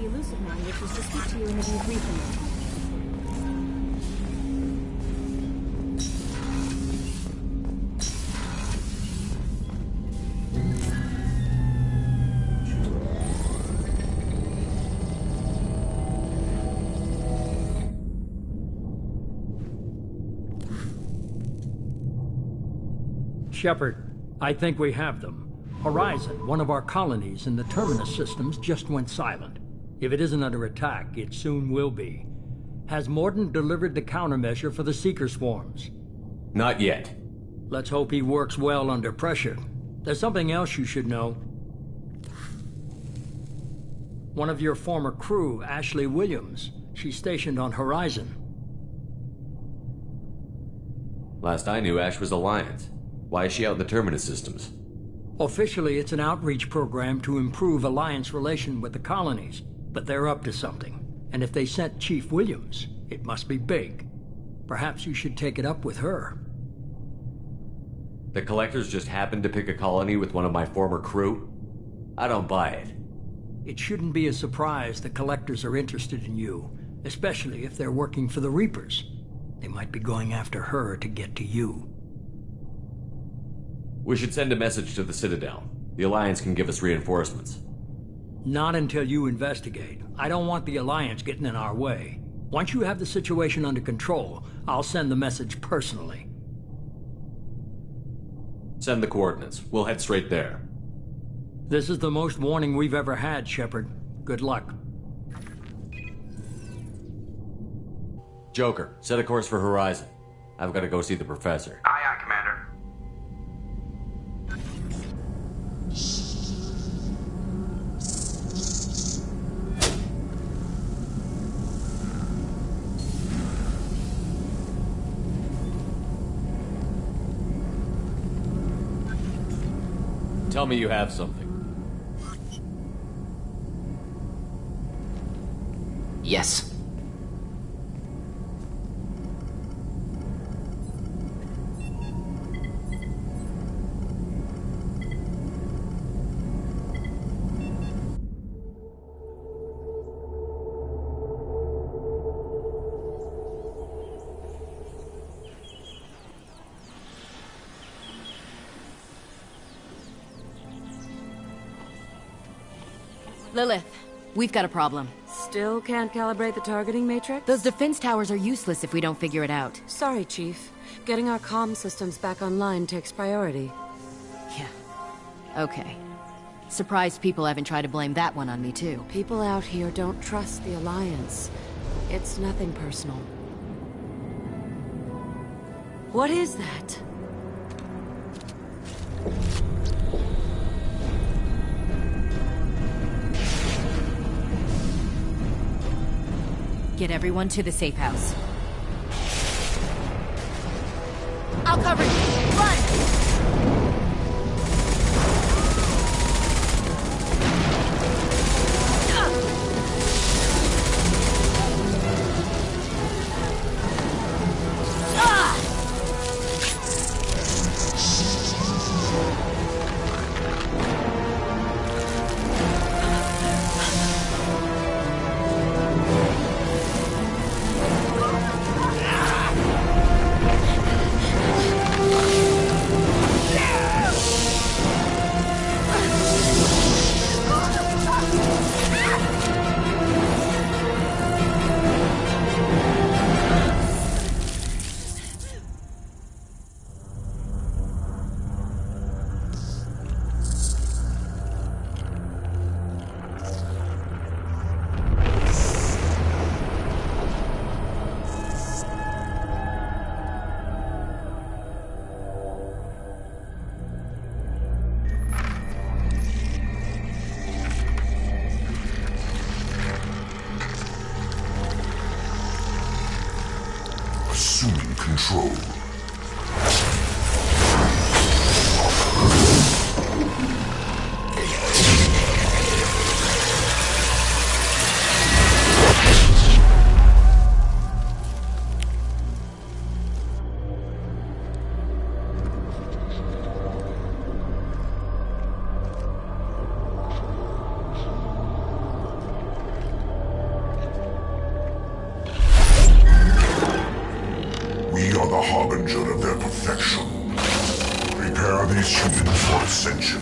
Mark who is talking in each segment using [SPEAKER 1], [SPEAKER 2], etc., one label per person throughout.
[SPEAKER 1] the elusive man wishes to speak to you in the debriefing room.
[SPEAKER 2] Shepard, I think we have them. Horizon, one of our colonies in the Terminus systems, just went silent. If it isn't under attack, it soon will be. Has Mordin delivered the countermeasure for the Seeker swarms?
[SPEAKER 3] Not yet.
[SPEAKER 2] Let's hope he works well under pressure. There's something else you should know. One of your former crew, Ashley Williams, she's stationed on Horizon.
[SPEAKER 3] Last I knew, Ash was Alliance. Why is she out in the Terminus systems?
[SPEAKER 2] Officially, it's an outreach program to improve Alliance relation with the colonies, but they're up to something. And if they sent Chief Williams, it must be big. Perhaps you should take it up with her.
[SPEAKER 3] The Collectors just happened to pick a colony with one of my former crew? I don't buy it.
[SPEAKER 2] It shouldn't be a surprise the Collectors are interested in you, especially if they're working for the Reapers. They might be going after her to get to you.
[SPEAKER 3] We should send a message to the Citadel. The Alliance can give us reinforcements.
[SPEAKER 2] Not until you investigate. I don't want the Alliance getting in our way. Once you have the situation under control, I'll send the message personally.
[SPEAKER 3] Send the coordinates. We'll head straight there.
[SPEAKER 2] This is the most warning we've ever had, Shepard. Good luck.
[SPEAKER 3] Joker, set a course for Horizon. I've got to go see the Professor.
[SPEAKER 4] Aye, aye, Commander.
[SPEAKER 3] Tell me you have something.
[SPEAKER 5] Yes.
[SPEAKER 6] Lilith, we've got a problem.
[SPEAKER 1] Still can't calibrate the targeting matrix?
[SPEAKER 6] Those defense towers are useless if we don't figure it out.
[SPEAKER 1] Sorry, Chief. Getting our comm systems back online takes priority.
[SPEAKER 6] Yeah. Okay. Surprised people haven't tried to blame that one on me, too.
[SPEAKER 1] People out here don't trust the Alliance. It's nothing personal. What is that?
[SPEAKER 6] Get everyone to the safe house. I'll cover you! Run!
[SPEAKER 7] Assuming control. are the harbinger of their perfection. Prepare these humans for ascension.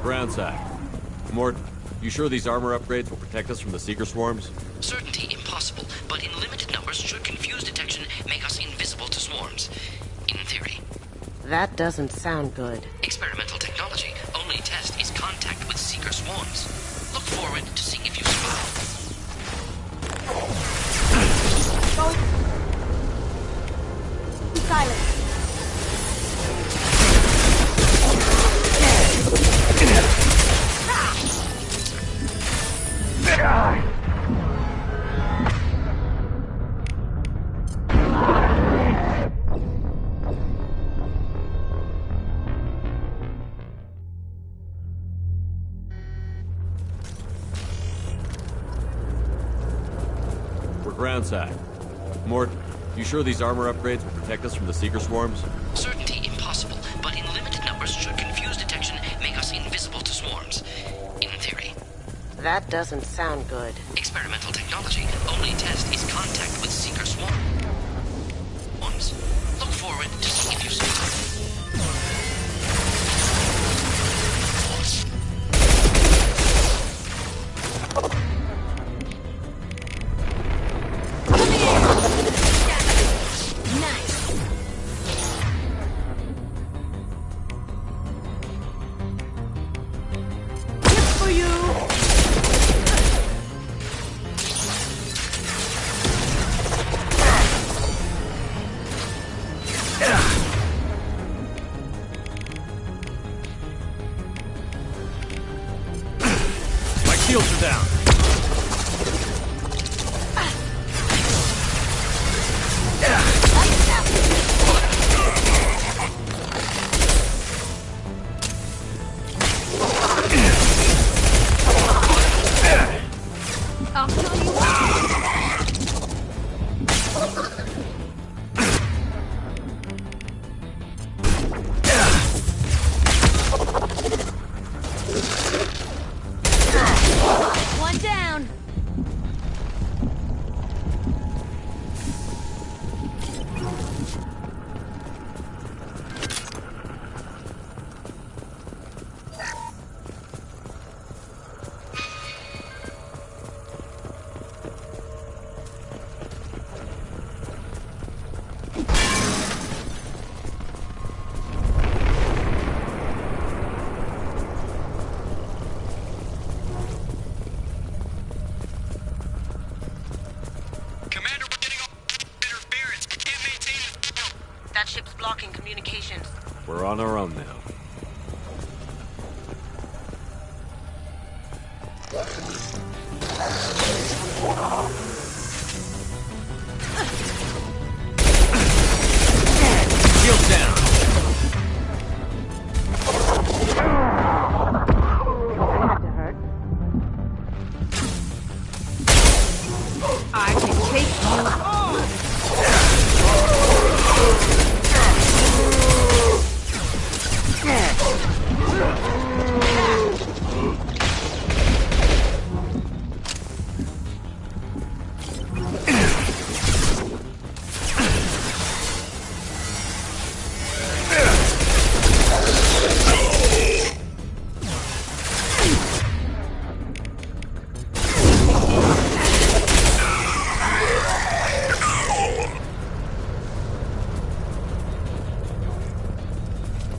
[SPEAKER 3] Groundsack. Morton, you sure these armor upgrades will protect us from the Seeker swarms?
[SPEAKER 4] Certainty impossible, but in limited numbers should confuse detection make us invisible to swarms. In theory.
[SPEAKER 5] That doesn't sound good.
[SPEAKER 4] Experimental technology. Only test is contact with Seeker swarms. Look forward to seeing if you survive.
[SPEAKER 5] Be silent.
[SPEAKER 3] Groundsack. Morton, you sure these armor upgrades will protect us from the Seeker swarms?
[SPEAKER 4] Certainty impossible, but in limited numbers should confuse detection make us invisible to swarms. In theory.
[SPEAKER 5] That doesn't sound good.
[SPEAKER 4] Experimental technology. Only test is contact with Seeker swarms. Look forward to seeing if you survive.
[SPEAKER 3] Shields are down.
[SPEAKER 6] I'll kill you. One down.
[SPEAKER 5] That ship's blocking communications.
[SPEAKER 3] We're on our own now. Shield down.
[SPEAKER 5] Had to hurt.
[SPEAKER 6] I can take you.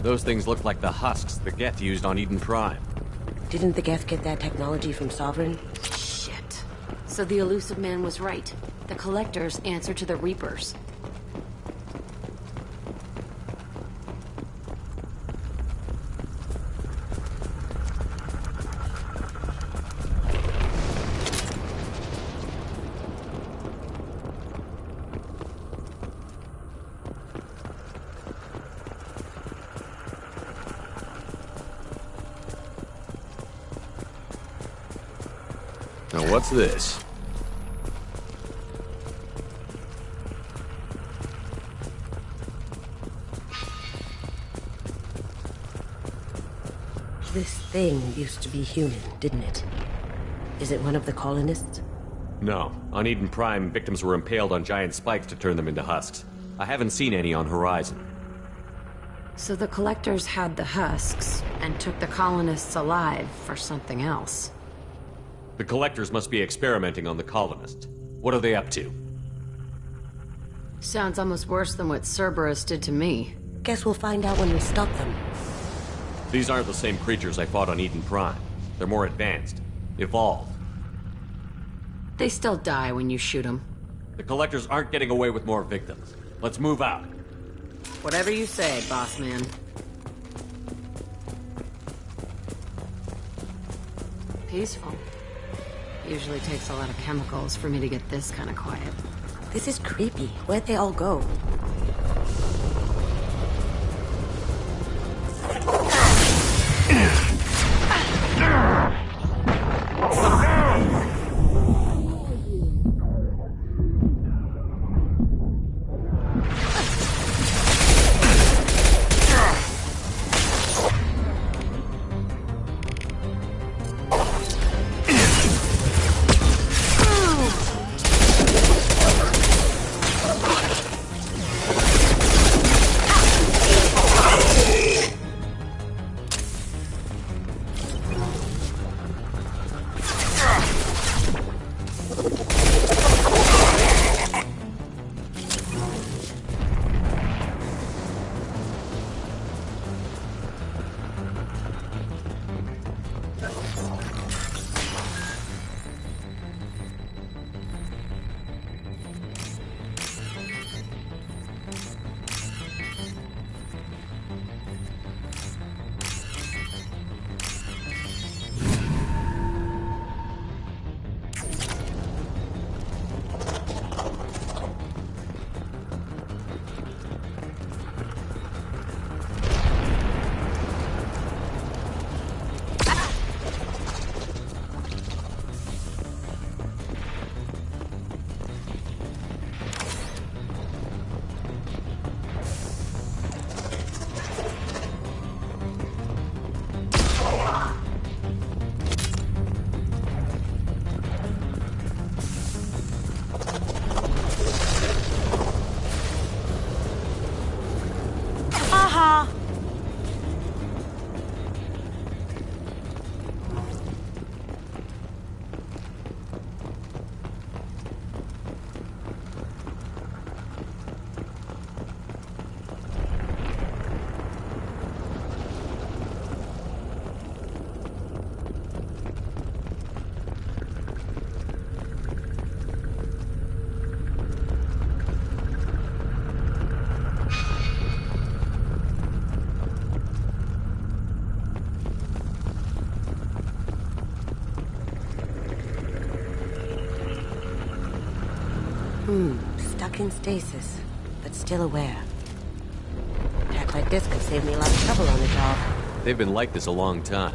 [SPEAKER 3] Those things look like the husks the Geth used on Eden Prime.
[SPEAKER 5] Didn't the Geth get that technology from Sovereign?
[SPEAKER 1] Shit. So the elusive man was right. The Collectors answer to the Reapers.
[SPEAKER 3] Now what's this?
[SPEAKER 5] This thing used to be human, didn't it? Is it one of the colonists?
[SPEAKER 3] No. On Eden Prime, victims were impaled on giant spikes to turn them into husks. I haven't seen any on Horizon.
[SPEAKER 1] So the Collectors had the husks, and took the colonists alive for something else.
[SPEAKER 3] The Collectors must be experimenting on the colonists. What are they up to?
[SPEAKER 1] Sounds almost worse than what Cerberus did to me.
[SPEAKER 5] Guess we'll find out when we stop them.
[SPEAKER 3] These aren't the same creatures I fought on Eden Prime. They're more advanced. Evolved.
[SPEAKER 1] They still die when you shoot them.
[SPEAKER 3] The Collectors aren't getting away with more victims. Let's move out.
[SPEAKER 1] Whatever you say, boss man. Peaceful. Usually takes a lot of chemicals for me to get this kind of quiet.
[SPEAKER 5] This is creepy. Where'd they all go? Stuck in stasis, but still aware. Attack like this could save me a lot of trouble on the job.
[SPEAKER 3] They've been like this a long time.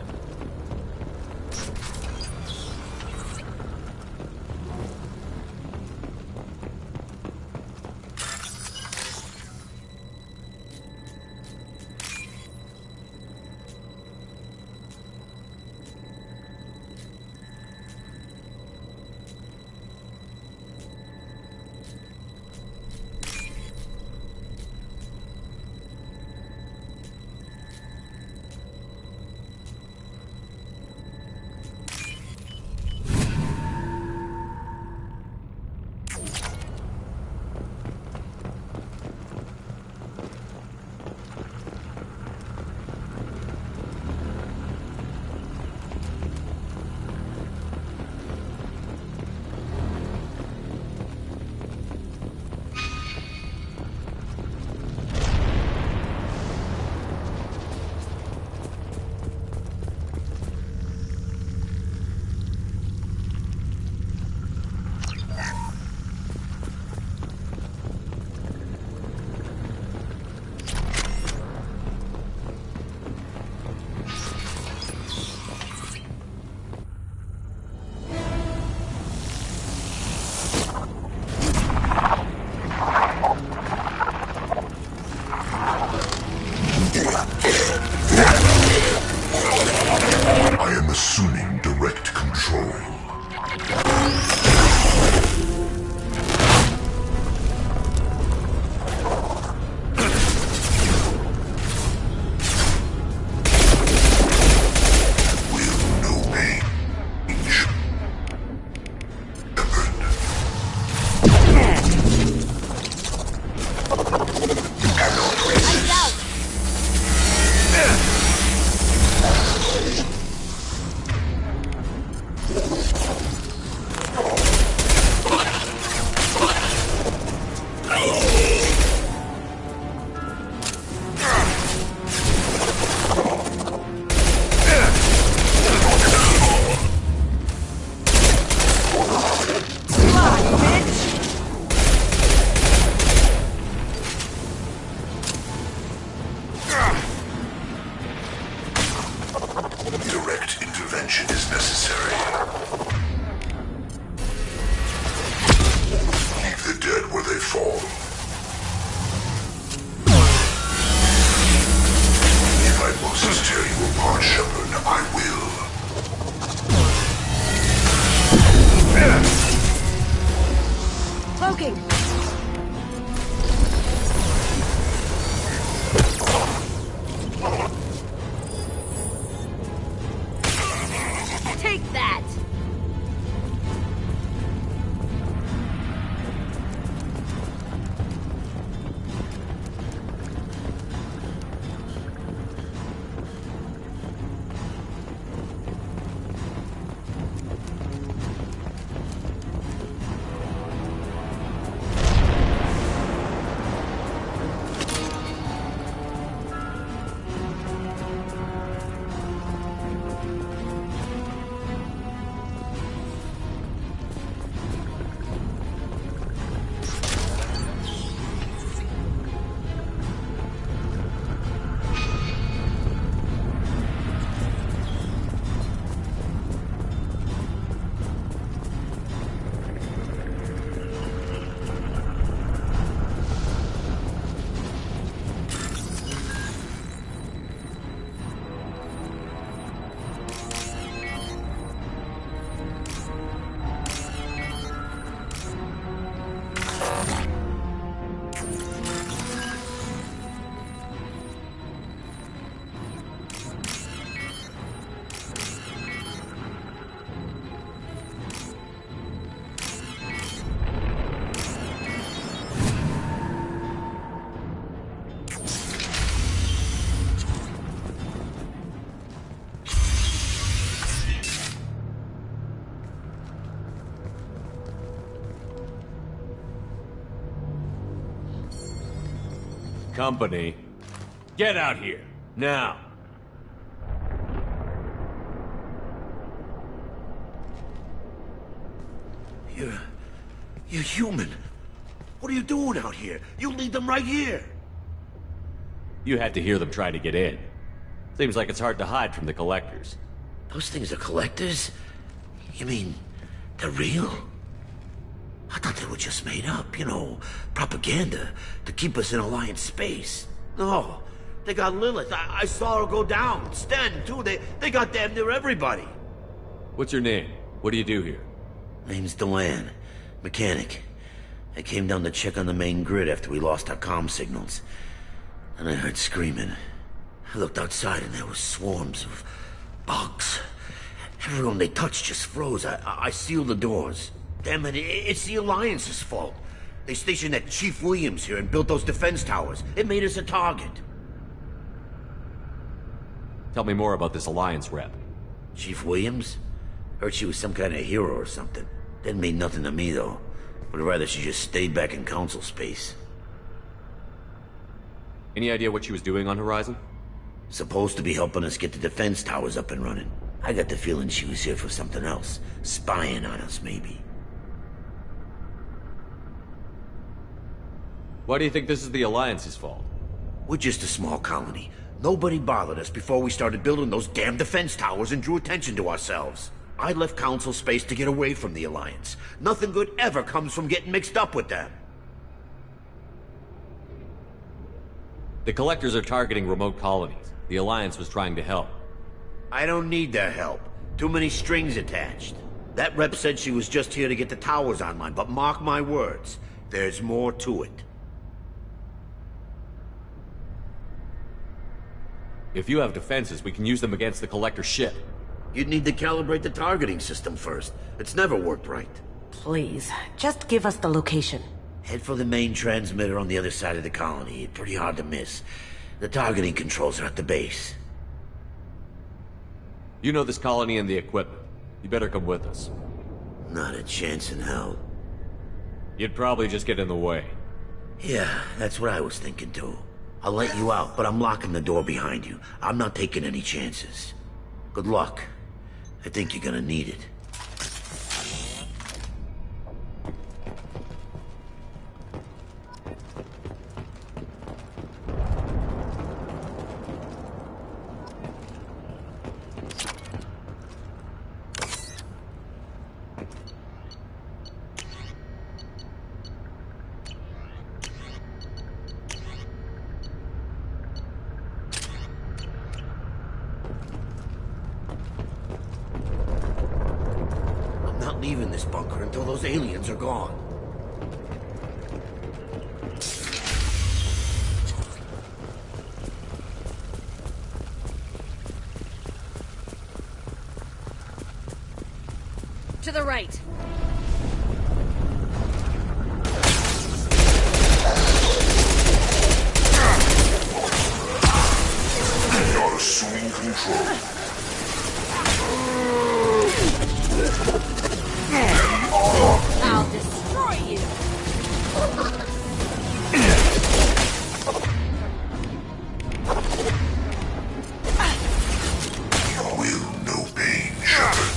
[SPEAKER 3] company. Get out here, now.
[SPEAKER 8] You're human. What are you doing out here? You lead them right here.
[SPEAKER 3] You had to hear them try to get in. Seems like it's hard to hide from the collectors.
[SPEAKER 8] Those things are collectors? You mean, they're real? I thought they were just made up, you know, propaganda to keep us in Alliance space. No, they got Lilith. I saw her go down. Sten, too. They got damn near everybody.
[SPEAKER 3] What's your name? What do you do here?
[SPEAKER 8] Name's Delan. Mechanic. I came down to check on the main grid after we lost our comm signals. And I heard screaming. I looked outside and there were swarms of bugs. Everyone they touched just froze. I sealed the doors. Damn it, it's the Alliance's fault. They stationed that Chief Williams here and built those defense towers. It made us a target.
[SPEAKER 3] Tell me more about this Alliance rep.
[SPEAKER 8] Chief Williams? Heard she was some kind of hero or something. Didn't mean nothing to me, though. Would rather she just stayed back in Council space.
[SPEAKER 3] Any idea what she was doing on Horizon?
[SPEAKER 8] Supposed to be helping us get the defense towers up and running. I got the feeling she was here for something else. Spying on us, maybe.
[SPEAKER 3] Why do you think this is the Alliance's fault?
[SPEAKER 8] We're just a small colony. Nobody bothered us before we started building those damn defense towers and drew attention to ourselves. I left Council space to get away from the Alliance. Nothing good ever comes from getting mixed up with them.
[SPEAKER 3] The Collectors are targeting remote colonies. The Alliance was trying to help.
[SPEAKER 8] I don't need their help. Too many strings attached. That rep said she was just here to get the towers online, but mark my words, there's more to it.
[SPEAKER 3] If you have defenses, we can use them against the Collector ship.
[SPEAKER 8] You'd need to calibrate the targeting system first. It's never worked right.
[SPEAKER 5] Please, just give us the location.
[SPEAKER 8] Head for the main transmitter on the other side of the colony. Pretty hard to miss. The targeting controls are at the base.
[SPEAKER 3] You know this colony and the equipment. You better come with us.
[SPEAKER 8] Not a chance in hell.
[SPEAKER 3] You'd probably just get in the way.
[SPEAKER 8] Yeah, that's what I was thinking too. I'll let you out, but I'm locking the door behind you. I'm not taking any chances. Good luck. I think you're gonna need it. Leaving this bunker until those aliens are gone.
[SPEAKER 6] To the right.
[SPEAKER 7] They are assuming control.
[SPEAKER 6] I'll destroy you!
[SPEAKER 7] You will know pain, Shepard.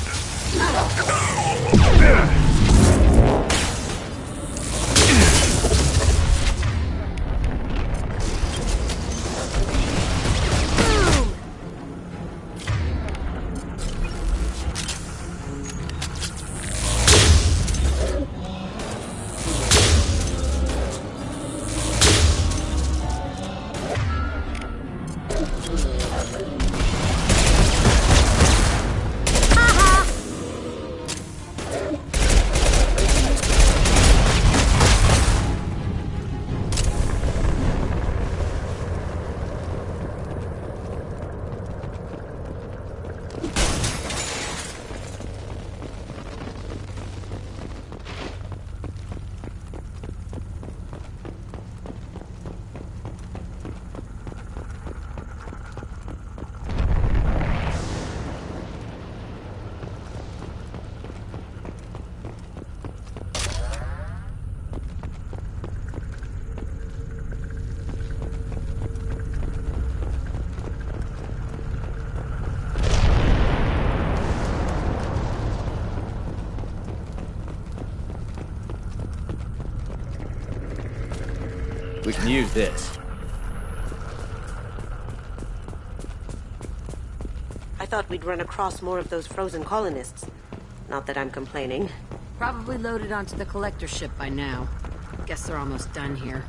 [SPEAKER 3] can use this.
[SPEAKER 5] I thought we'd run across more of those frozen colonists. Not that I'm complaining.
[SPEAKER 1] Probably loaded onto the collector ship by now. Guess they're almost done here.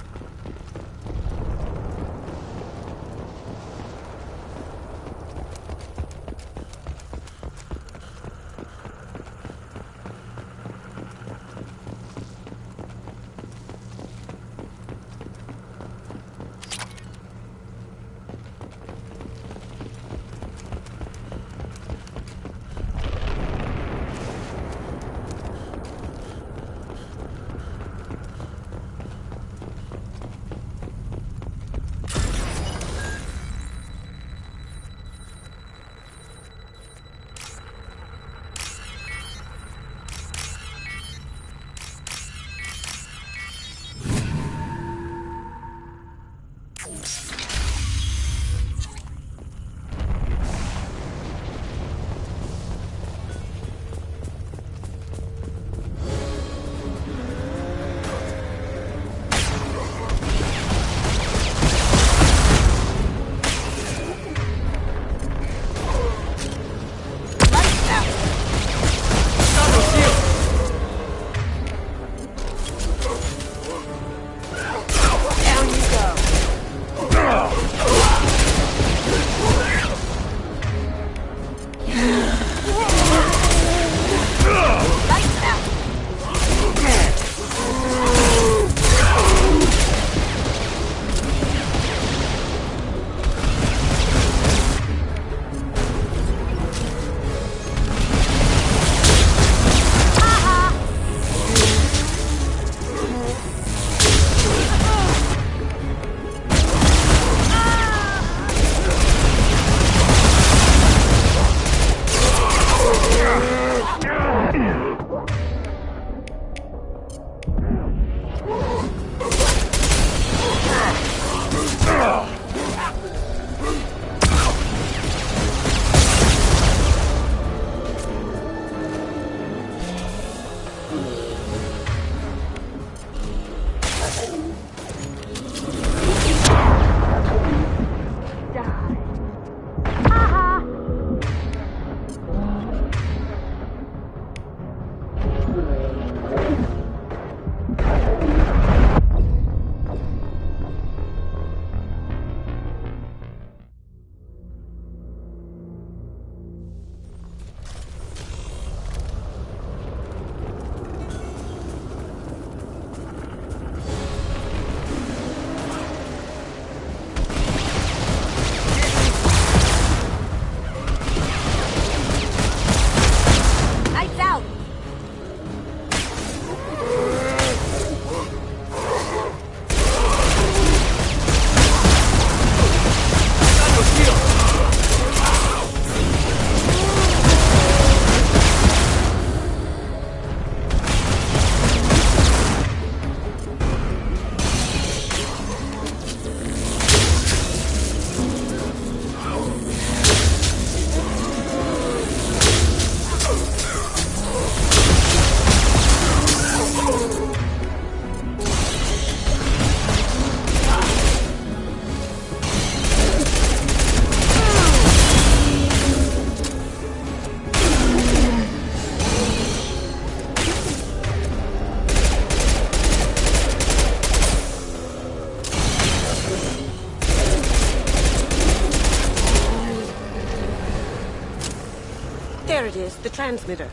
[SPEAKER 5] There it is, the transmitter.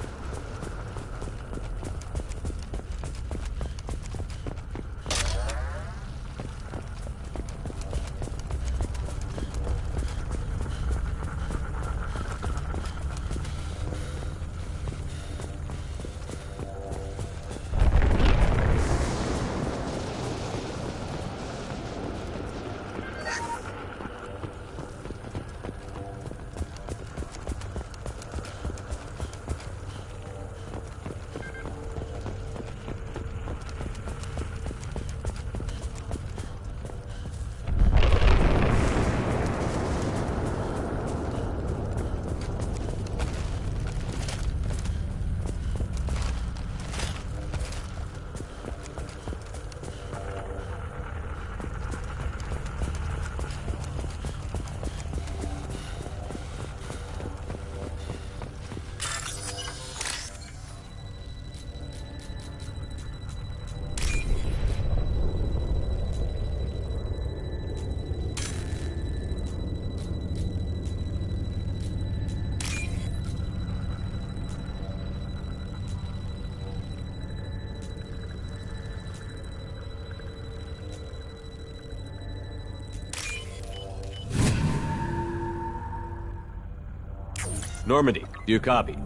[SPEAKER 3] Normandy, do you copy?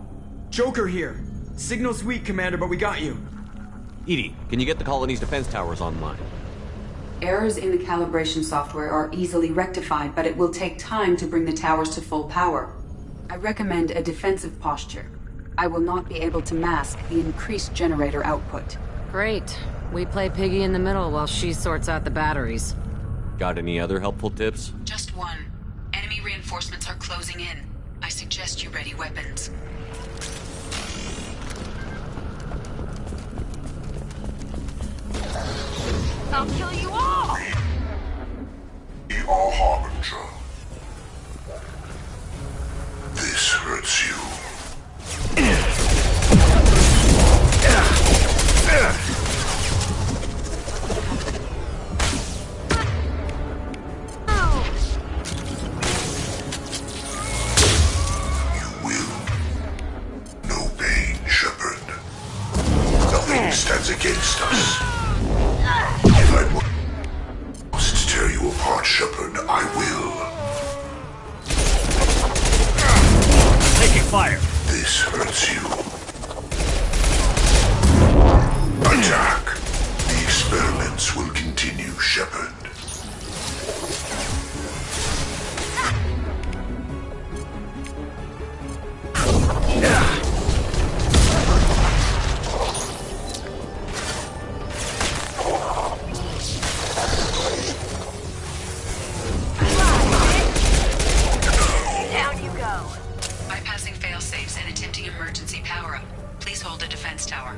[SPEAKER 9] Joker here. Signal's weak, Commander, but we got you.
[SPEAKER 3] Edie, can you get the colony's defense towers online?
[SPEAKER 10] Errors in the calibration software are easily rectified, but it will take time to bring the towers to full power. I recommend a defensive posture. I will not be able to mask the increased generator output.
[SPEAKER 1] Great. We play piggy in the middle while she sorts out the batteries.
[SPEAKER 3] Got any other helpful tips?
[SPEAKER 10] Just one. Enemy reinforcements are closing in. I suggest you ready weapons.
[SPEAKER 11] I'll kill you all!
[SPEAKER 7] We are Harbinger. This hurts you. You will. No pain, Shepard. Nothing stands against us. If I must tear you apart, Shepard, I will.
[SPEAKER 2] Taking fire.
[SPEAKER 7] This hurts you. Attack. The experiments will continue, Shepard.
[SPEAKER 11] Down you go.
[SPEAKER 10] Bypassing fail-safes and attempting emergency power-up. Please hold the defense tower.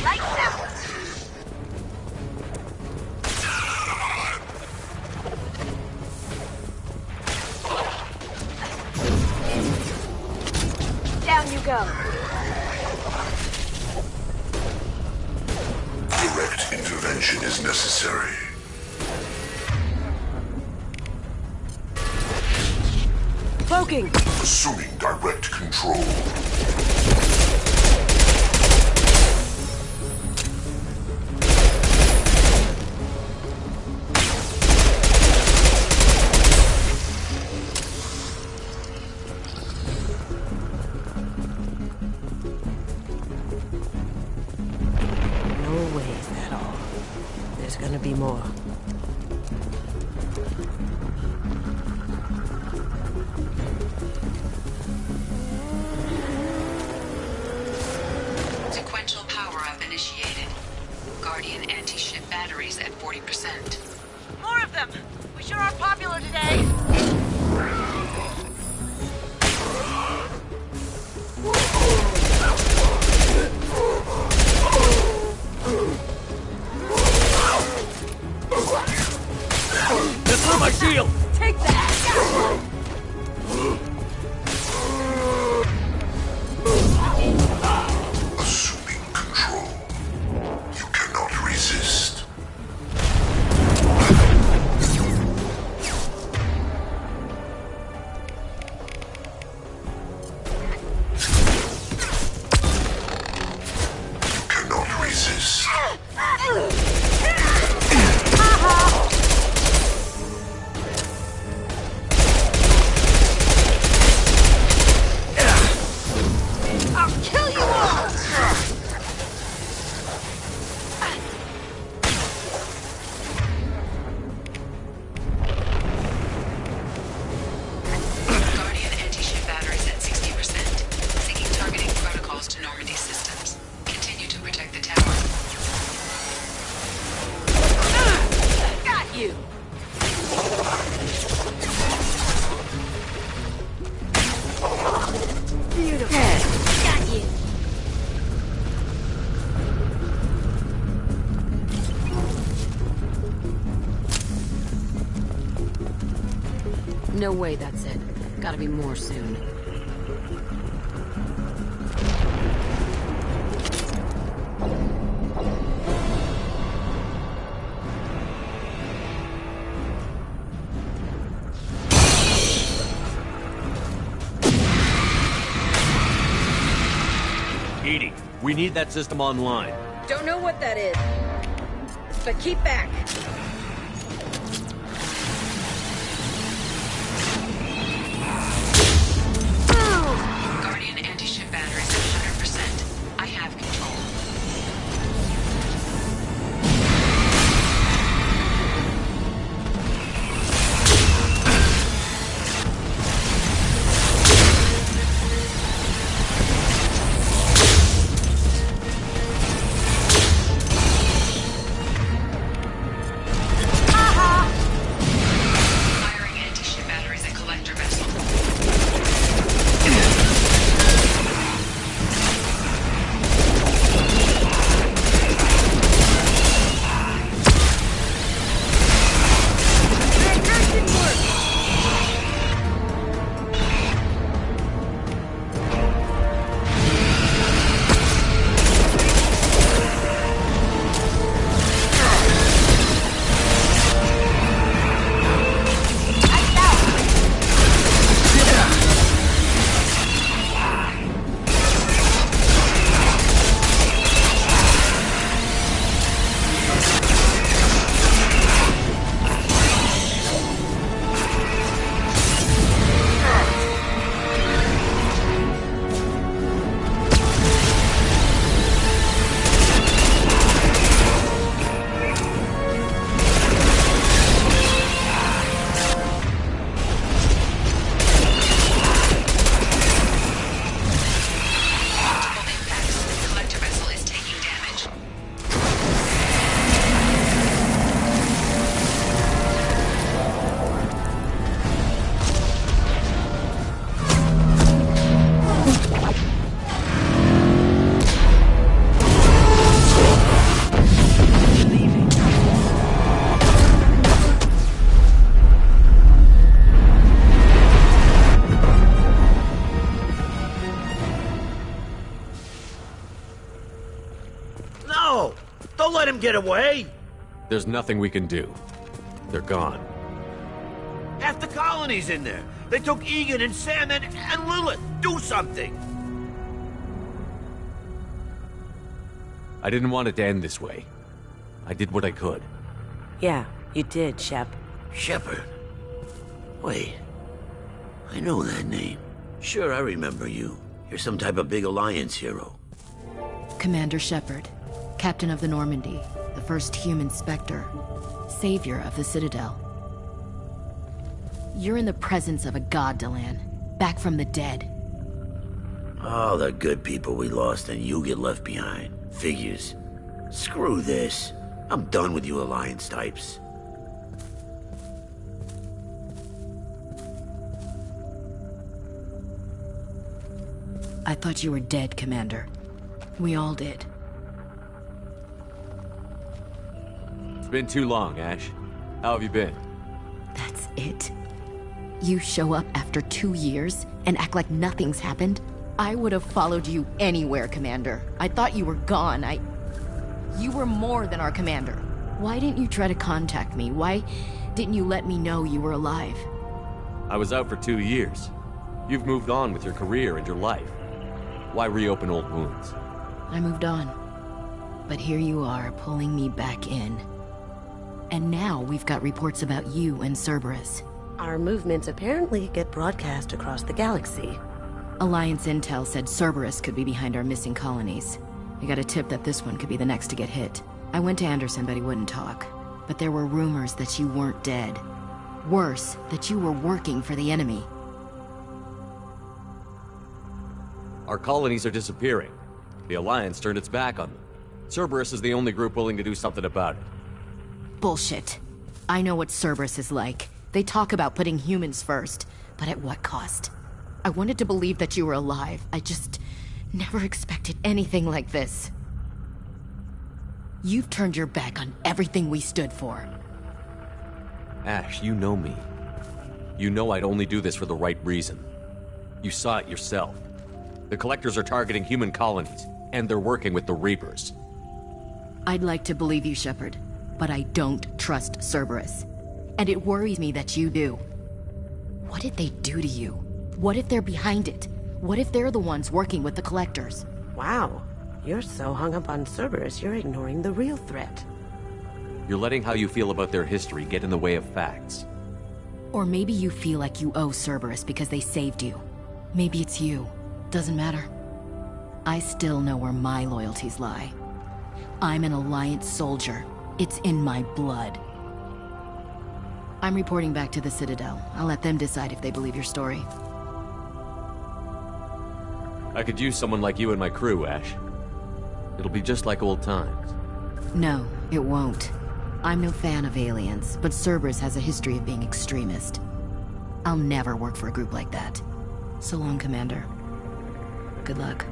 [SPEAKER 11] Lights out. Down you go.
[SPEAKER 7] Direct intervention is necessary.
[SPEAKER 5] Cloaking!
[SPEAKER 7] Assuming direct control.
[SPEAKER 5] No ways at all. There's gonna be more.
[SPEAKER 10] Sequential power-up initiated. Guardian anti-ship batteries at 40%.
[SPEAKER 11] More of them. We sure are popular today.
[SPEAKER 2] This is my shield!
[SPEAKER 11] Take that.
[SPEAKER 7] Assuming control. You cannot resist. You cannot resist.
[SPEAKER 11] I'll kill you all.
[SPEAKER 10] Guardian anti-ship batteries at 60%. Syncing targeting protocols to Normandy systems. Continue to protect the tower.
[SPEAKER 11] Got you. Beautiful. Got you.
[SPEAKER 1] No way that's it. Gotta be more soon.
[SPEAKER 3] Edie, we need that system online.
[SPEAKER 11] Don't know what that is, but keep back.
[SPEAKER 8] get away?
[SPEAKER 3] There's nothing we can do. They're gone.
[SPEAKER 8] Half the colony's in there. They took Egan and Sam and Lilith. Do something!
[SPEAKER 3] I didn't want it to end this way. I did what I could.
[SPEAKER 5] Yeah, you did, Shep.
[SPEAKER 8] Shepard. Wait. I know that name. Sure, I remember you. You're some type of big Alliance hero.
[SPEAKER 6] Commander Shepard, Captain of the Normandy, the first human Spectre, savior of the Citadel. You're in the presence of a god, Delan, back from the dead.
[SPEAKER 8] All the good people we lost and you get left behind. Figures. Screw this. I'm done with you Alliance types.
[SPEAKER 6] I thought you were dead, Commander. We all did.
[SPEAKER 3] It's been too long, Ash. How have you been?
[SPEAKER 6] That's it? You show up after 2 years and act like nothing's happened? I would have followed you anywhere, Commander. I thought you were gone. You were more than our commander. Why didn't you try to contact me? Why didn't you let me know you were alive?
[SPEAKER 3] I was out for 2 years. You've moved on with your career and your life. Why reopen old wounds?
[SPEAKER 6] I moved on. But here you are, pulling me back in. And now we've got reports about you and Cerberus.
[SPEAKER 5] Our movements apparently get broadcast across the galaxy.
[SPEAKER 6] Alliance intel said Cerberus could be behind our missing colonies. I got a tip that this one could be the next to get hit. I went to Anderson, but he wouldn't talk. But there were rumors that you weren't dead. Worse, that you were working for the enemy.
[SPEAKER 3] Our colonies are disappearing. The Alliance turned its back on them. Cerberus is the only group willing to do something about it.
[SPEAKER 6] Bullshit. I know what Cerberus is like. They talk about putting humans first, but at what cost? I wanted to believe that you were alive. I just never expected anything like this. You've turned your back on everything we stood for.
[SPEAKER 3] Ash, you know me. You know I'd only do this for the right reason. You saw it yourself. The Collectors are targeting human colonies, and they're working with the Reapers.
[SPEAKER 6] I'd like to believe you, Shepard, but I don't trust Cerberus. And it worries me that you do. What did they do to you? What if they're behind it? What if they're the ones working with the Collectors?
[SPEAKER 5] Wow. You're so hung up on Cerberus, you're ignoring the real threat.
[SPEAKER 3] You're letting how you feel about their history get in the way of facts.
[SPEAKER 6] Or maybe you feel like you owe Cerberus because they saved you. Maybe it's you. Doesn't matter. I still know where my loyalties lie. I'm an Alliance soldier. It's in my blood. I'm reporting back to the Citadel. I'll let them decide if they believe your story.
[SPEAKER 3] I could use someone like you in my crew, Ash. It'll be just like old times.
[SPEAKER 6] No, it won't. I'm no fan of aliens, but Cerberus has a history of being extremist. I'll never work for a group like that. So long, Commander. Good luck.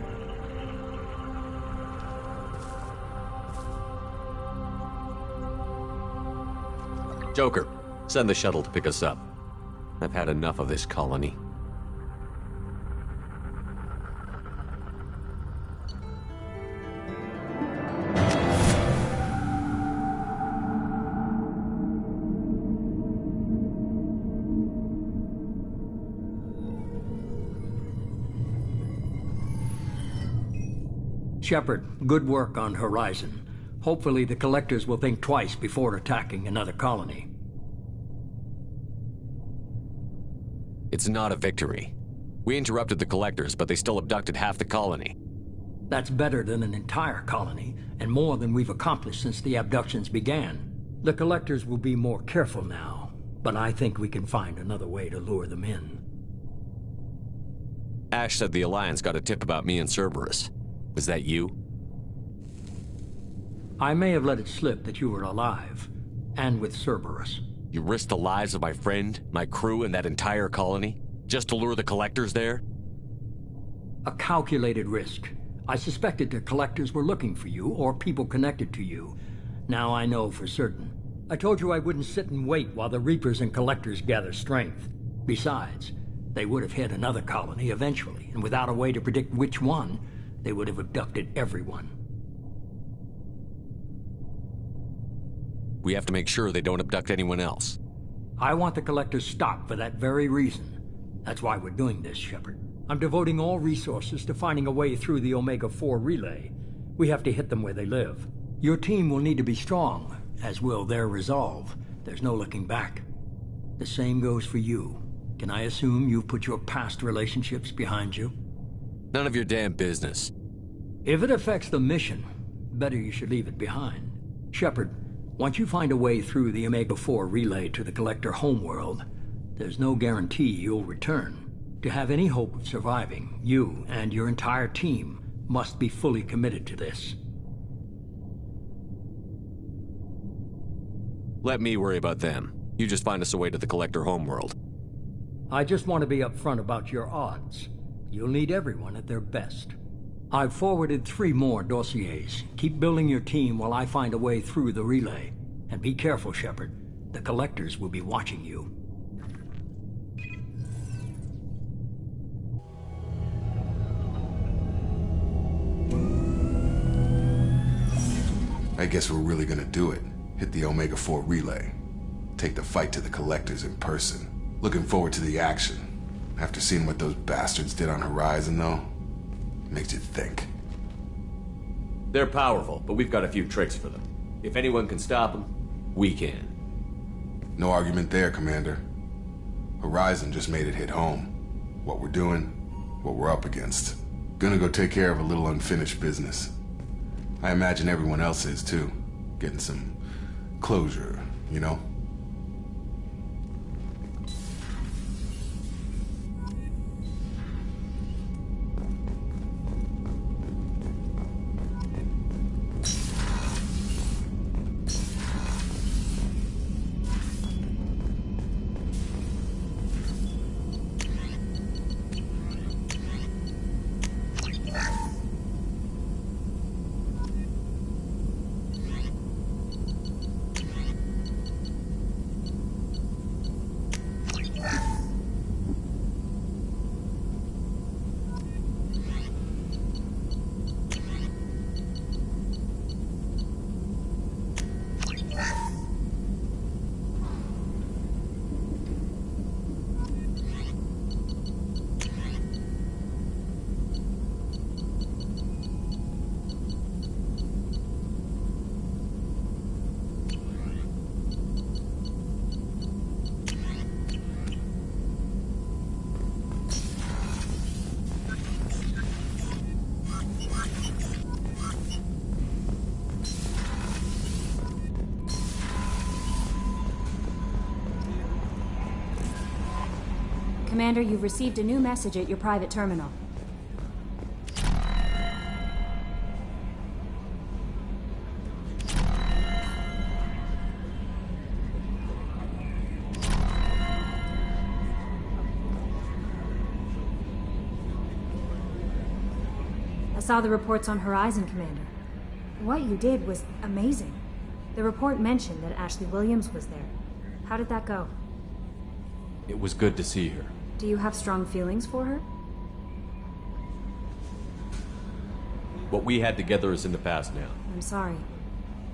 [SPEAKER 3] Joker, send the shuttle to pick us up. I've had enough of this colony.
[SPEAKER 2] Shepard, good work on Horizon. Hopefully the Collectors will think twice before attacking another colony.
[SPEAKER 3] It's not a victory. We interrupted the Collectors, but they still abducted half the colony.
[SPEAKER 2] That's better than an entire colony, and more than we've accomplished since the abductions began. The Collectors will be more careful now, but I think we can find another way to lure them in.
[SPEAKER 3] Ash said the Alliance got a tip about me and Cerberus. Was that you?
[SPEAKER 2] I may have let it slip that you were alive, and with Cerberus.
[SPEAKER 3] You risked the lives of my friend, my crew, and that entire colony? Just to lure the Collectors there?
[SPEAKER 2] A calculated risk. I suspected the Collectors were looking for you, or people connected to you. Now I know for certain. I told you I wouldn't sit and wait while the Reapers and Collectors gather strength. Besides, they would have hit another colony eventually, and without a way to predict which one, they would have abducted everyone.
[SPEAKER 3] We have to make sure they don't abduct anyone else.
[SPEAKER 2] I want the Collectors stopped for that very reason. That's why we're doing this, Shepard. I'm devoting all resources to finding a way through the Omega-4 relay. We have to hit them where they live. Your team will need to be strong, as will their resolve. There's no looking back. The same goes for you. Can I assume you've put your past relationships behind you?
[SPEAKER 3] None of your damn business.
[SPEAKER 2] If it affects the mission, better you should leave it behind. Shepard, once you find a way through the Omega-4 relay to the Collector homeworld, there's no guarantee you'll return. To have any hope of surviving, you and your entire team must be fully committed to this.
[SPEAKER 3] Let me worry about them. You just find us a way to the Collector homeworld.
[SPEAKER 2] I just want to be upfront about your odds. You'll need everyone at their best. I've forwarded 3 more dossiers. Keep building your team while I find a way through the relay. And be careful, Shepard. The Collectors will be watching you.
[SPEAKER 7] I guess we're really gonna do it. Hit the Omega-4 relay. Take the fight to the Collectors in person. Looking forward to the action. After seeing what those bastards did on Horizon, though, makes you think.
[SPEAKER 3] They're powerful, but we've got a few tricks for them. If anyone can stop them, we can.
[SPEAKER 7] No argument there, Commander. Horizon just made it hit home. What we're doing, what we're up against. Gonna go take care of a little unfinished business. I imagine everyone else is, too. Getting some closure, you know?
[SPEAKER 12] Commander, you've received a new message at your private terminal. I saw the reports on Horizon, Commander. What you did was amazing. The report mentioned that Ashley Williams was there. How did that go?
[SPEAKER 3] It was good to see her.
[SPEAKER 12] Do you have strong feelings for her?
[SPEAKER 3] What we had together is in the past now.
[SPEAKER 12] I'm sorry.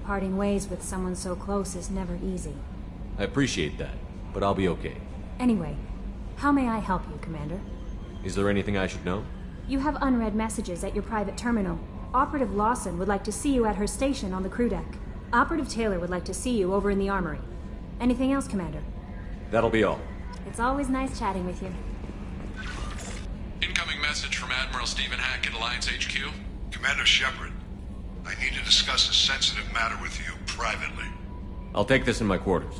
[SPEAKER 12] Parting ways with someone so close is never easy.
[SPEAKER 3] I appreciate that, but I'll be okay.
[SPEAKER 12] Anyway, how may I help you, Commander?
[SPEAKER 3] Is there anything I should know?
[SPEAKER 12] You have unread messages at your private terminal. Operative Lawson would like to see you at her station on the crew deck. Operative Taylor would like to see you over in the armory. Anything else, Commander?
[SPEAKER 3] That'll be all.
[SPEAKER 12] It's always nice chatting with you.
[SPEAKER 13] Incoming message from Admiral Stephen Hackett, Alliance HQ.
[SPEAKER 7] Commander Shepard, I need to discuss a sensitive matter with you privately.
[SPEAKER 3] I'll take this in my quarters.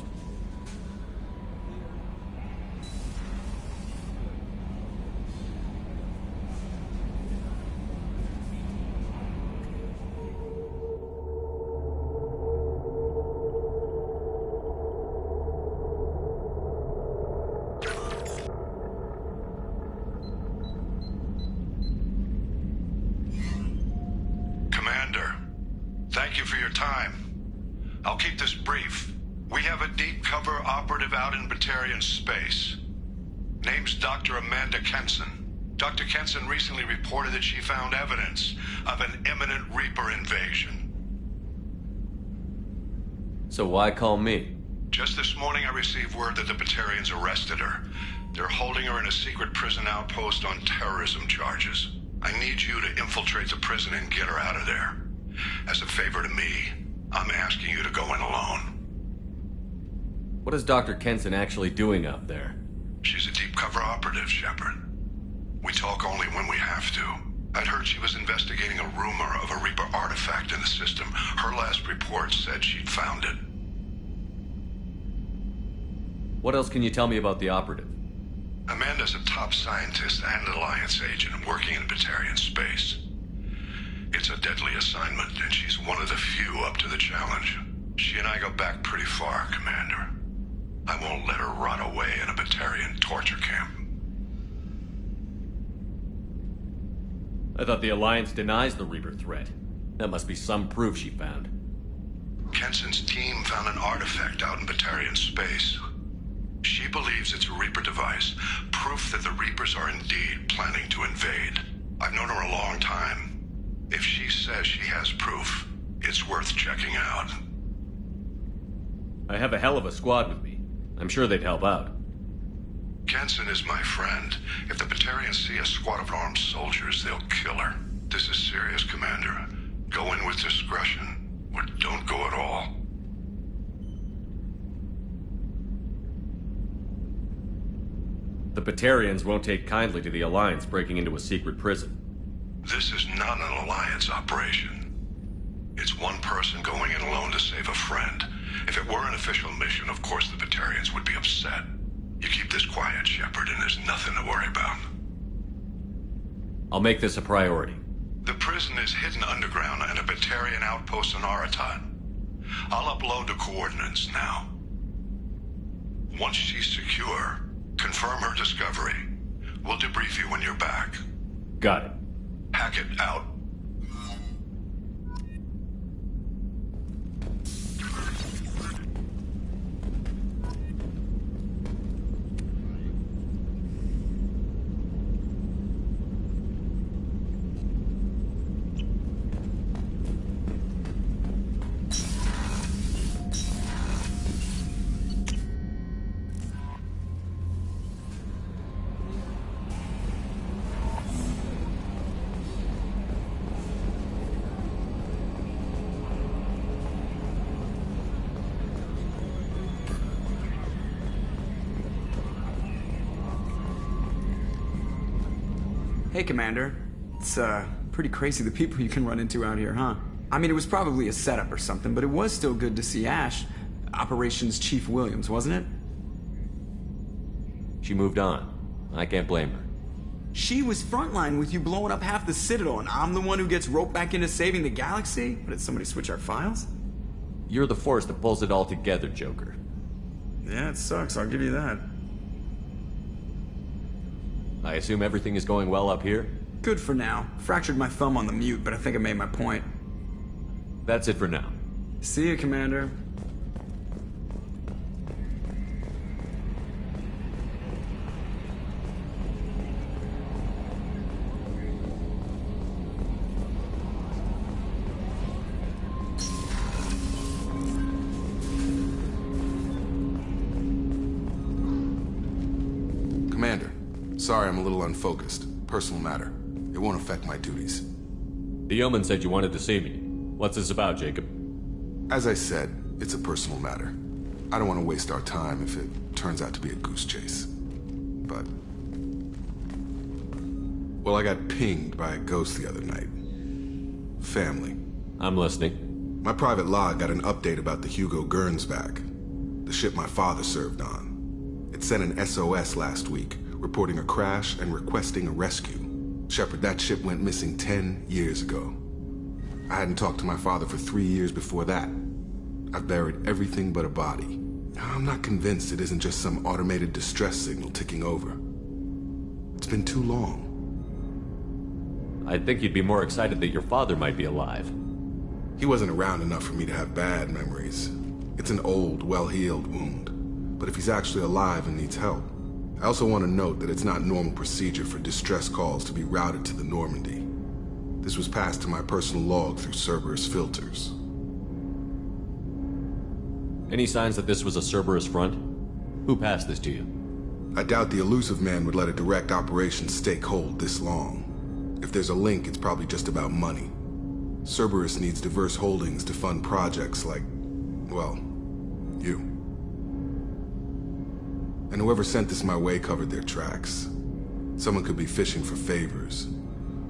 [SPEAKER 7] Thank you for your time. I'll keep this brief. We have a deep cover operative out in Batarian space. Name's Dr. Amanda Kenson. Dr. Kenson recently reported that she found evidence of an imminent Reaper invasion.
[SPEAKER 3] So why call me?
[SPEAKER 7] Just this morning I received word that the Batarians arrested her. They're holding her in a secret prison outpost on terrorism charges. I need you to infiltrate the prison and get her out of there. As a favor to me, I'm asking you to go in alone.
[SPEAKER 3] What is Dr. Kenson actually doing out there?
[SPEAKER 7] She's a deep cover operative, Shepard. We talk only when we have to. I'd heard she was investigating a rumor of a Reaper artifact in the system. Her last report said she'd found it.
[SPEAKER 3] What else can you tell me about the operative?
[SPEAKER 7] Amanda's a top scientist and an Alliance agent working in Batarian space. It's a deadly assignment, and she's one of the few up to the challenge. She and I go back pretty far, Commander. I won't let her rot away in a Batarian torture camp.
[SPEAKER 3] I thought the Alliance denies the Reaper threat. That must be some proof she found.
[SPEAKER 7] Kenson's team found an artifact out in Batarian space. She believes it's a Reaper device, proof that the Reapers are indeed planning to invade. I've known her a long time. If she says she has proof, it's worth checking out.
[SPEAKER 3] I have a hell of a squad with me. I'm sure they'd help out.
[SPEAKER 7] Kenson is my friend. If the Batarians see a squad of armed soldiers, they'll kill her. This is serious, Commander. Go in with discretion, or don't go at all.
[SPEAKER 3] The Batarians won't take kindly to the Alliance breaking into a secret prison.
[SPEAKER 7] This is not an Alliance operation. It's one person going in alone to save a friend. If it were an official mission, of course the Batarians would be upset. You keep this quiet, Shepard, and there's nothing to worry about.
[SPEAKER 3] I'll make this a priority.
[SPEAKER 7] The prison is hidden underground in a Batarian outpost on Aratat. I'll upload the coordinates now. Once she's secure, confirm her discovery. We'll debrief you when you're back.
[SPEAKER 3] Got it.
[SPEAKER 7] Hackett out.
[SPEAKER 9] Hey, Commander. It's, pretty crazy the people you can run into out here, huh? I mean, it was probably a setup or something, but it was still good to see Ash. Operations Chief Williams, wasn't it?
[SPEAKER 3] She moved on. I can't blame her.
[SPEAKER 9] She was frontline with you blowing up half the Citadel, and I'm the one who gets roped back into saving the galaxy? But did somebody switch our files?
[SPEAKER 3] You're the force that pulls it all together, Joker.
[SPEAKER 9] Yeah, it sucks, I'll give you that.
[SPEAKER 3] I assume everything is going well up here?
[SPEAKER 9] Good for now. Fractured my thumb on the mute, but I think I made my point.
[SPEAKER 3] That's it for now.
[SPEAKER 9] See you, Commander.
[SPEAKER 14] Commander, sorry I'm a little unfocused. Personal matter. It won't affect my duties.
[SPEAKER 3] The yeoman said you wanted to see me. What's this about, Jacob?
[SPEAKER 14] As I said, it's a personal matter. I don't want to waste our time if it turns out to be a goose chase. But... well, I got pinged by a ghost the other night. Family.
[SPEAKER 3] I'm listening.
[SPEAKER 14] My private log got an update about the Hugo Gernsback, the ship my father served on. It sent an SOS last week, reporting a crash and requesting a rescue. Shepard, that ship went missing 10 years ago. I hadn't talked to my father for 3 years before that. I've buried everything but a body. I'm not convinced it isn't just some automated distress signal ticking over. It's been too long.
[SPEAKER 3] I'd think you'd be more excited that your father might be alive.
[SPEAKER 14] He wasn't around enough for me to have bad memories. It's an old, well-healed wound. But if he's actually alive and needs help, I also want to note that it's not normal procedure for distress calls to be routed to the Normandy. This was passed to my personal log through Cerberus filters.
[SPEAKER 3] Any signs that this was a Cerberus front? Who passed this to you?
[SPEAKER 14] I doubt the elusive man would let a direct operation stake hold this long. If there's a link, it's probably just about money. Cerberus needs diverse holdings to fund projects like, well, you. And whoever sent this my way covered their tracks. Someone could be fishing for favors,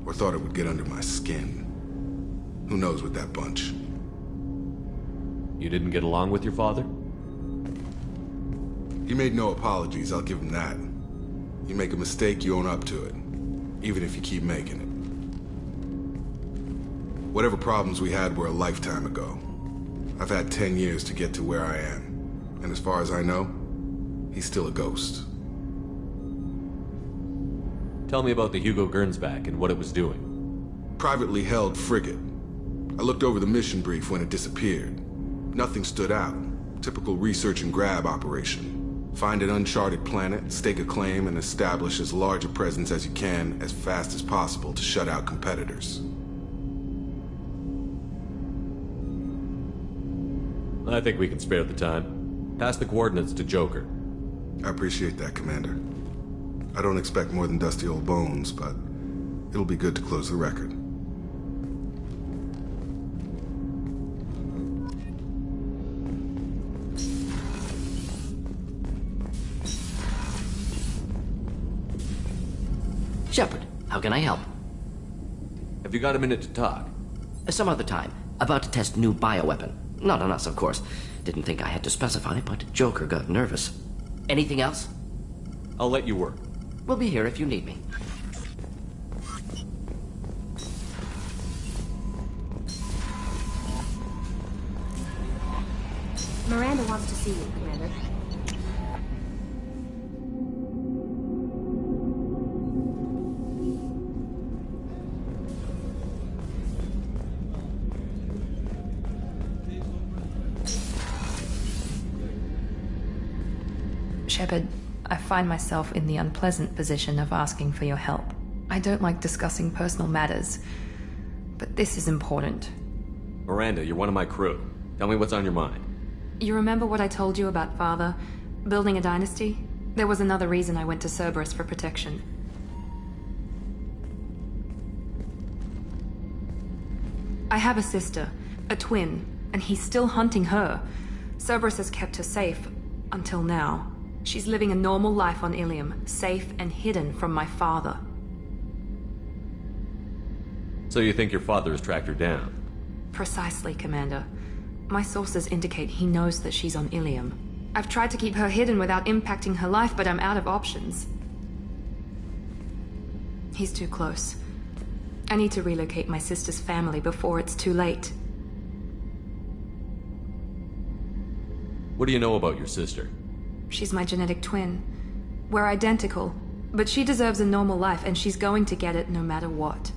[SPEAKER 14] or thought it would get under my skin. Who knows with that bunch?
[SPEAKER 3] You didn't get along with your father?
[SPEAKER 14] He made no apologies, I'll give him that. You make a mistake, you own up to it. Even if you keep making it. Whatever problems we had were a lifetime ago. I've had 10 years to get to where I am. And as far as I know, he's still a ghost.
[SPEAKER 3] Tell me about the Hugo Gernsback and what it was doing.
[SPEAKER 14] Privately held frigate. I looked over the mission brief when it disappeared. Nothing stood out. Typical research and grab operation. Find an uncharted planet, stake a claim, and establish as large a presence as you can as fast as possible to shut out competitors.
[SPEAKER 3] I think we can spare the time. Pass the coordinates to Joker.
[SPEAKER 14] I appreciate that, Commander. I don't expect more than dusty old bones, but it'll be good to close the record.
[SPEAKER 4] Shepard, how can I help?
[SPEAKER 3] Have you got a minute to talk?
[SPEAKER 4] Some other time. About to test new bioweapon. Not on us, of course. Didn't think I had to specify, but Joker got nervous. Anything else?
[SPEAKER 3] I'll let you work.
[SPEAKER 4] We'll be here if you need me.
[SPEAKER 12] Miranda wants to see you, Commander.
[SPEAKER 15] Shepard, I find myself in the unpleasant position of asking for your help. I don't like discussing personal matters, but this is important.
[SPEAKER 3] Miranda, you're one of my crew. Tell me what's on your mind.
[SPEAKER 15] You remember what I told you about Father? Building a dynasty? There was another reason I went to Cerberus for protection. I have a sister, a twin, and he's still hunting her. Cerberus has kept her safe, until now. She's living a normal life on Ilium, safe and hidden from my father.
[SPEAKER 3] So you think your father has tracked her down?
[SPEAKER 15] Precisely, Commander. My sources indicate he knows that she's on Ilium. I've tried to keep her hidden without impacting her life, but I'm out of options. He's too close. I need to relocate my sister's family before it's too late.
[SPEAKER 3] What do you know about your sister?
[SPEAKER 15] She's my genetic twin. We're identical, but she deserves a normal life, and she's going to get it no matter what.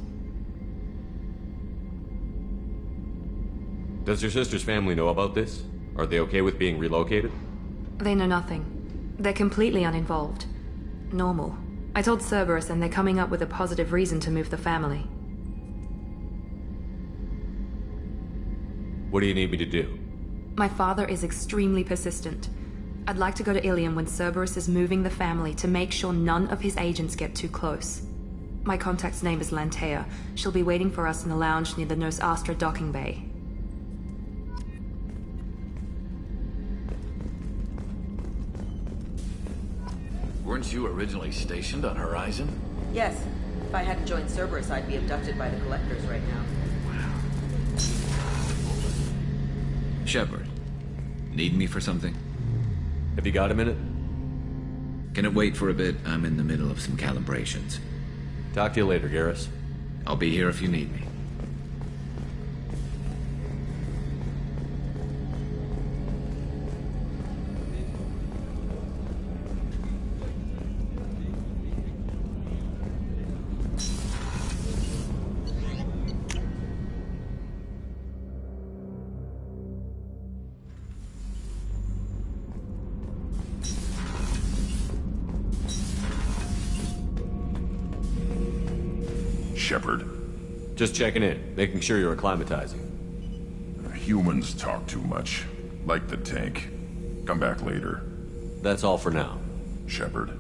[SPEAKER 3] Does your sister's family know about this? Are they okay with being relocated?
[SPEAKER 15] They know nothing. They're completely uninvolved. Normal. I told Cerberus, and they're coming up with a positive reason to move the family.
[SPEAKER 3] What do you need me to do?
[SPEAKER 15] My father is extremely persistent. I'd like to go to Ilium when Cerberus is moving the family to make sure none of his agents get too close. My contact's name is Lantea. She'll be waiting for us in the lounge near the Nos Astra docking bay.
[SPEAKER 16] Weren't you originally stationed on Horizon?
[SPEAKER 17] Yes. If I hadn't joined Cerberus, I'd be abducted by the Collectors right now.
[SPEAKER 16] Shepard, need me for something?
[SPEAKER 3] Have you got a minute?
[SPEAKER 16] Can it wait for a bit? I'm in the middle of some calibrations.
[SPEAKER 3] Talk to you later, Garrus.
[SPEAKER 16] I'll be here if you need me.
[SPEAKER 7] Shepard.
[SPEAKER 3] Just checking in, making sure you're acclimatizing.
[SPEAKER 7] Humans talk too much. Like the tank. Come back later.
[SPEAKER 3] That's all for now.
[SPEAKER 7] Shepard.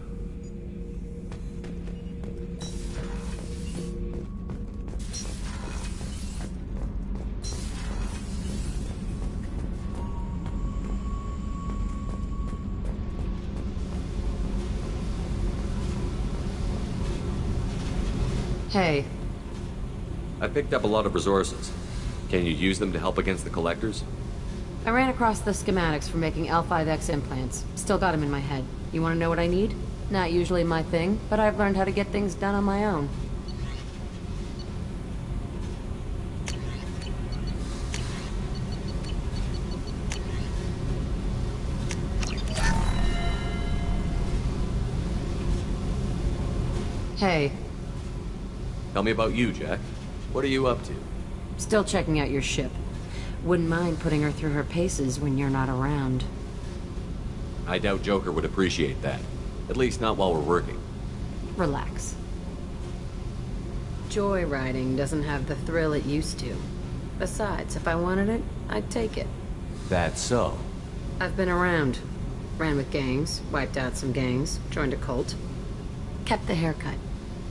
[SPEAKER 1] Hey.
[SPEAKER 3] I picked up a lot of resources. Can you use them to help against the Collectors?
[SPEAKER 1] I ran across the schematics for making L5X implants. Still got them in my head. You want to know what I need? Not usually my thing, but I've learned how to get things done on my own. Hey.
[SPEAKER 3] Tell me about you, Jack. What are you up to?
[SPEAKER 1] Still checking out your ship. Wouldn't mind putting her through her paces when you're not around.
[SPEAKER 3] I doubt Joker would appreciate that. At least not while we're working.
[SPEAKER 1] Relax. Joyriding doesn't have the thrill it used to. Besides, if I wanted it, I'd take it.
[SPEAKER 3] That's so.
[SPEAKER 1] I've been around. Ran with gangs, wiped out some gangs, joined a cult. Kept the haircut.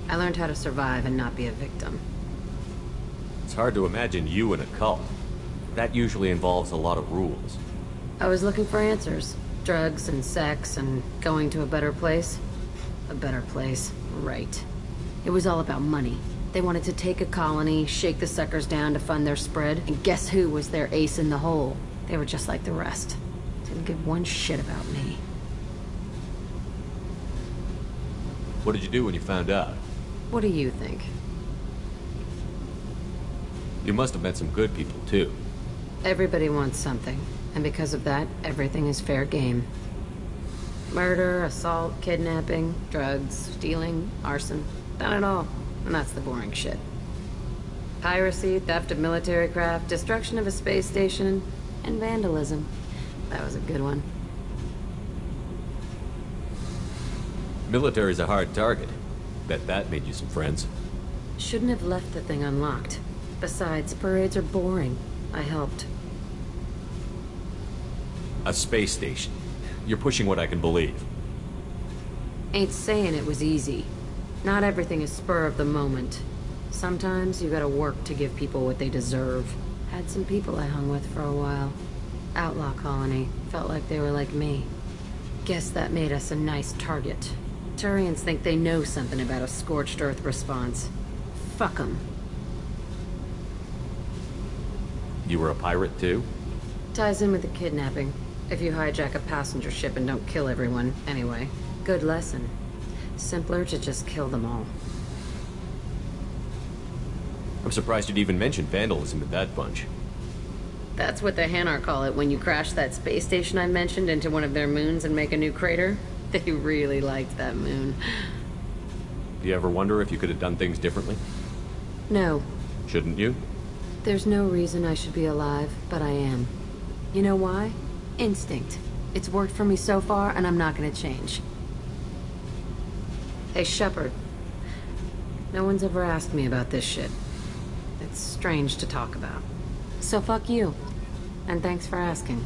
[SPEAKER 1] I learned how to survive and not be a victim.
[SPEAKER 3] It's hard to imagine you in a cult. That usually involves a lot of rules.
[SPEAKER 1] I was looking for answers. Drugs and sex and going to a better place. A better place, right. It was all about money. They wanted to take a colony, shake the suckers down to fund their spread, and guess who was their ace in the hole? They were just like the rest. Didn't give one shit about me.
[SPEAKER 3] What did you do when you found out?
[SPEAKER 1] What do you think?
[SPEAKER 3] You must have met some good people, too.
[SPEAKER 1] Everybody wants something, and because of that, everything is fair game. Murder, assault, kidnapping, drugs, stealing, arson. Done it all. And that's the boring shit. Piracy, theft of military craft, destruction of a space station, and vandalism. That was a good one.
[SPEAKER 3] Military's a hard target. Bet that made you some friends.
[SPEAKER 1] Shouldn't have left the thing unlocked. Besides, parades are boring. I helped.
[SPEAKER 3] A space station. You're pushing what I can believe.
[SPEAKER 1] Ain't saying it was easy. Not everything is spur of the moment. Sometimes you gotta work to give people what they deserve. Had some people I hung with for a while. Outlaw colony. Felt like they were like me. Guess that made us a nice target. Turians think they know something about a scorched earth response. Fuck them.
[SPEAKER 3] You were a pirate, too?
[SPEAKER 1] Ties in with the kidnapping. If you hijack a passenger ship and don't kill everyone, anyway. Good lesson. Simpler to just kill them all.
[SPEAKER 3] I'm surprised you'd even mention vandalism in that bunch.
[SPEAKER 1] That's what the Hanar call it when you crash that space station I mentioned into one of their moons and make a new crater. They really liked that moon.
[SPEAKER 3] Do you ever wonder if you could have done things differently?
[SPEAKER 1] No.
[SPEAKER 3] Shouldn't you?
[SPEAKER 1] There's no reason I should be alive, but I am. You know why? Instinct. It's worked for me so far, and I'm not gonna change. Hey, Shepard. No one's ever asked me about this shit. It's strange to talk about. So fuck you. And thanks for asking.